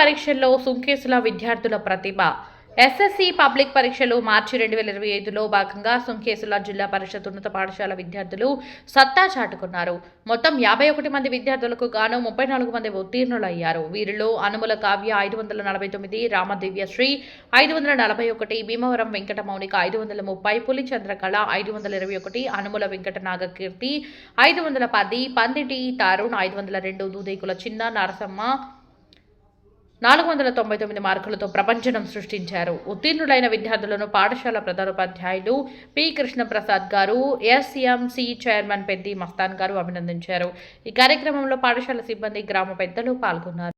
పరీక్షల్లో సుంకేసుల విద్యార్థుల ప్రతిభ. SSC public పరీక్షలు మార్చి 2025లో భాగంగా సుంకేసుల జిల్లా పరిషత్ ఉన్నత పాఠశాల విద్యార్థులు సత్తా చాటుకున్నారు. మొత్తం 51 మంది విద్యార్థులకు గాను 34 మంది ఉత్తీర్ణులయ్యారు. వీరిలో అనుముల కావ్య 549, రామదివ్యశ్రీ 541, భీమవరం వెంకట మౌనిక 530, పులిచంద్రకళ 521, అనుముల వెంకట నాగకీర్తి 510, పందిటి తరుణ్ 502, దూదేకుల చిన్న నరసమ్మ 499 మార్కులతో ప్రపంచనం సృష్టించారు. ఉత్తీర్ణులైన విద్యార్థులను పాఠశాల ప్రధానోపాధ్యాయులు పి కృష్ణప్రసాద్ గారు, ఎస్ఎంసి చైర్మన్ పెద్ది మస్తాన్ గారు అభినందించారు. ఈ కార్యక్రమంలో పాఠశాల సిబ్బంది, గ్రామ పెద్దలు పాల్గొన్నారు.